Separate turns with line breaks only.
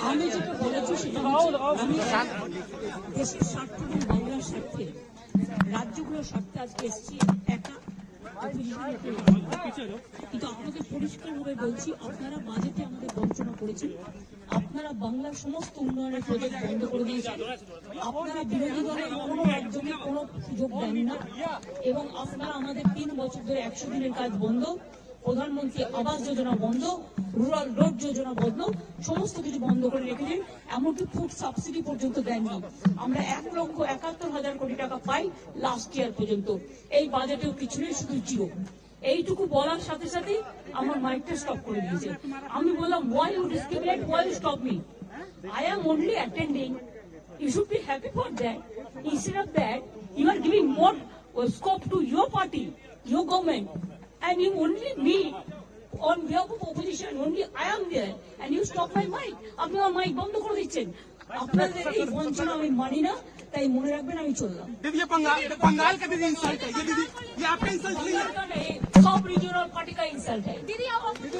আমি যেটা বলেছি সেটা আমি দেশের স্বার্থ এবং বাংলার স্বার্থে রাজ্যগুলোর স্বার্থে আজকে এসেছি একা। কিন্তু আপনাকে পরিষ্কারভাবে বলছি, আপনারা বাজেটে আমাদের বঞ্চনা করেছেন, আপনারা বাংলার সমস্ত উন্নয়নের প্রজেক্ট বন্ধ করে দিয়েছেন, আপনারা বিরোধী দলের কোনো রাজ্যকে কোনো সুযোগ দেন না, এবং আপনারা আমাদের 3 বছর ধরে 100 দিনের কাজ বন্ধ, প্রধানমন্ত্রী আবাস যোজনা বন্ধ, রুরাল রোড যোজনা বন্ধ, সমস্ত কিছু বন্ধ করে রেখেছেন। এমনকি ফুড সাবসিডি পর্যন্ত দেননি। আমরা 1,71,000 কোটি টাকা পাই লাস্ট ইয়ার পর্যন্ত। এই বাজেটেও কিছু নেই, শুধু জিরো। এইটুকু বলার সাথে সাথে আমার মাইকটা স্টপ করে দিয়েছে। আমি বললাম, why you discriminate, why you stop me? I am only attending. You should be happy for that. Instead of that, you are giving more scope to your party, your government, and you only me on behalf of opposition, only I am there, and you stop my mic. আপনি আমার mic বন্ধ করে দিচ্ছেন। আপনাদের এই বঞ্চনা আমি মানি না, তাই মনে রাখবেন আমি চললাম।
दीदी ये बंगाल का दीदी इंसल्ट है, ये दीदी ये आपका इंसल्ट नहीं है,
सब रीजनल पार्टी का इंसल्ट है।